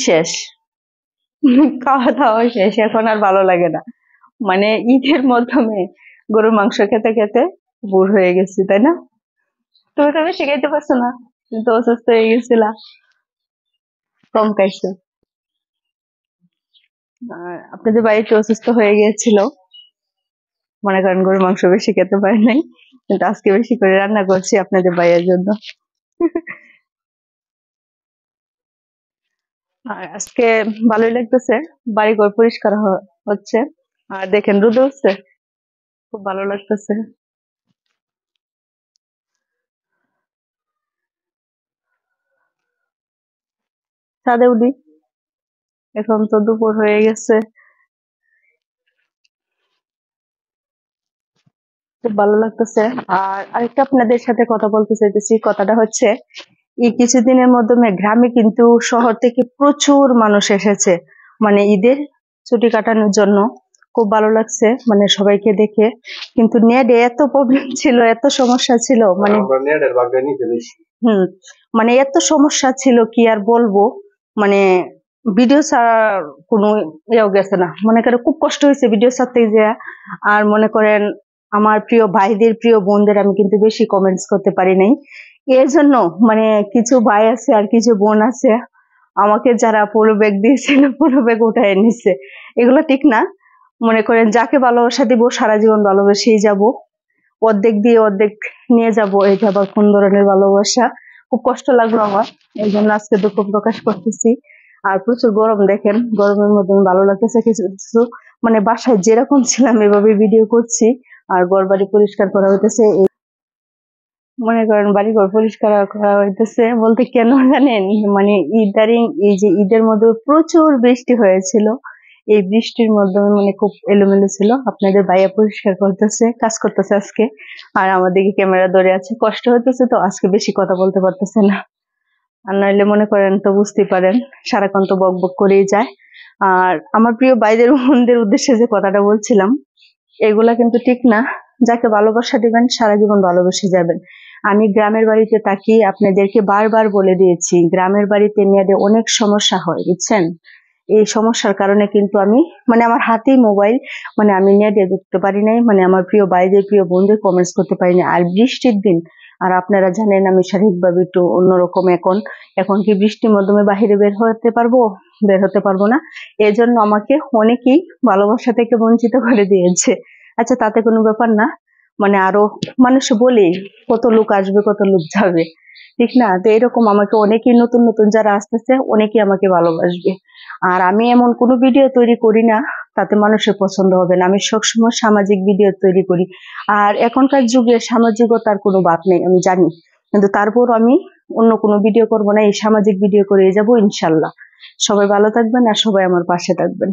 শেষ, খাওয়া দাওয়া শেষ, এখন আর ভালো লাগে না। মানে ঈদের মাধ্যমে গরুর মাংস খেতে খেতে বোর হয়ে গেছি, তাই না? তুমি তো বেশি খাইতে পারছো না, তুমি তো অসুস্থ হয়ে গেছিলা, কম খাইছো। আর আপনাদের বাড়িতে অসুস্থ হয়ে গিয়েছিল, মনে করেন গরুর মাংস বেশি খেতে পারে নাই, কিন্তু আজকে বেশি করে রান্না করছি আপনাদের ভাইয়ের জন্য। আর আজকে ভালোই লাগতেছে, বাড়ি ঘর পরিষ্কার হচ্ছে, আর দেখেন রোদ উঠছে, খুব ভালো লাগতেছে। ছাদে উঠি, এখন তো দুপুর হয়ে গেছে, খুব ভালো লাগতেছে। আর আরেকটা আপনাদের সাথে কথা বলতে চাইতেছি, কথাটা হচ্ছে এই কিছুদিনের মাধ্যমে গ্রামে কিন্তু শহর থেকে প্রচুর মানুষ এসেছে, মানে ঈদের ছুটি কাটানোর জন্য। খুব ভালো লাগছে মানে সবাইকে দেখে, কিন্তু নেটে এত প্রবলেম ছিল, এত সমস্যা ছিল, মানে হুম, মানে এত সমস্যা ছিল কি আর বলবো, মানে ভিডিও ছাড়ার কোনো ইয়েও গেছে না, মনে করে খুব কষ্ট হয়েছে ভিডিও ছাড়তে যে। আর মনে করেন আমার প্রিয় ভাইদের প্রিয় বোনদের আমি কিন্তু বেশি কমেন্টস করতে পারি নাই, এর জন্য মানে কিছু ভাই আছে আর কিছু বোন আছে আমাকে যারা পুরো ব্যাগ দিয়েছিল পুরো ব্যাগ উঠায় নিচ্ছে, এগুলো ঠিক না। মনে করেন যাকে ভালোবাসা দিব সারা জীবন ভালোবেসেই যাব, অর্ধেক দিয়ে অর্ধেক নিয়ে যাব, এটা আবার কোন ধরনের ভালোবাসা? খুব কষ্ট লাগলো আমার, এই জন্য আজকে দুঃখ প্রকাশ করতেছি। আর প্রচুর গরম, দেখেন গরমের মধ্যে ভালো লাগতেছে কিছু কিছু, মানে বাসায় যেরকম ছিলাম এভাবে ভিডিও করছি। আর ঘর বাড়ি পরিষ্কার করা হইতেছে, মনে করেন বাড়ি ঘর পরিষ্কার করা হইতেছে বলতে কেন জানেন, মানে ইদারিং এই যে ঈদের মধ্যে প্রচুর বৃষ্টি হয়েছিল, এই বৃষ্টির মাধ্যমে মানে খুব এলোমেলো ছিল। আপনাদের ভাইয়া পরিষ্কার করতেছে, কাজ করতেছে আজকে, আর আমাদেরকে ক্যামেরা ধরে আছে, কষ্ট হইতেছে তো আজকে বেশি কথা বলতে পারতেছে না। আর নাইলে মনে করেন তো বুঝতেই পারেন সারাক্ষণ তো বক বক করেই যায়। আর আমার প্রিয় ভাইদের বোনদের উদ্দেশ্যে যে কথাটা বলছিলাম, এগুলা কিন্তু ঠিক না। যাকে ভালোবাসা দিবেন সারা জীবন ভালোবেসে যাবেন। আমি গ্রামের বাড়িতে থাকি, আপনাদেরকে বারবার বলে দিয়েছি গ্রামের বাড়িতে নেটে অনেক সমস্যা হয়, বুঝছেন? এই সমস্যার কারণে কিন্তু আমি মানে আমার হাতেই মোবাইল, মানে আমি নেটে ঢুকতে পারি নাই, মানে আমার প্রিয় ভাইদের প্রিয় বোনদের কমেন্টস করতে পারি না। আর বৃষ্টির দিন, আর আপনারা জানেন আমি শারীরিকভাবে একটু অন্যরকম, এখন এখন কি বৃষ্টির মাধ্যমে বাহিরে বের হতে পারবো? বের হতে পারবো না। এজন্য আমাকে অনেকেই ভালোবাসা থেকে বঞ্চিত করে দিয়েছে। আচ্ছা, তাতে কোনো ব্যাপার না, মানে আরো মানুষ বলে কত লোক আসবে কত লোক যাবে, ঠিক না? তো এরকম আমাকে অনেকেই নতুন নতুন যারা আসতেছে অনেকেই আমাকে ভালোবাসবে। আর আমি এমন কোনো ভিডিও তৈরি করি না তাতে মানুষের পছন্দ হবে না, আমি সবসময় সামাজিক ভিডিও তৈরি করি। আর এখনকার যুগে সামাজিকতার কোনো বাদ নেই আমি জানি, কিন্তু তারপর আমি অন্য কোনো ভিডিও করব না, এই সামাজিক ভিডিও করে যাবো ইনশাল্লাহ। সবাই ভালো থাকবেন আর সবাই আমার পাশে থাকবেন।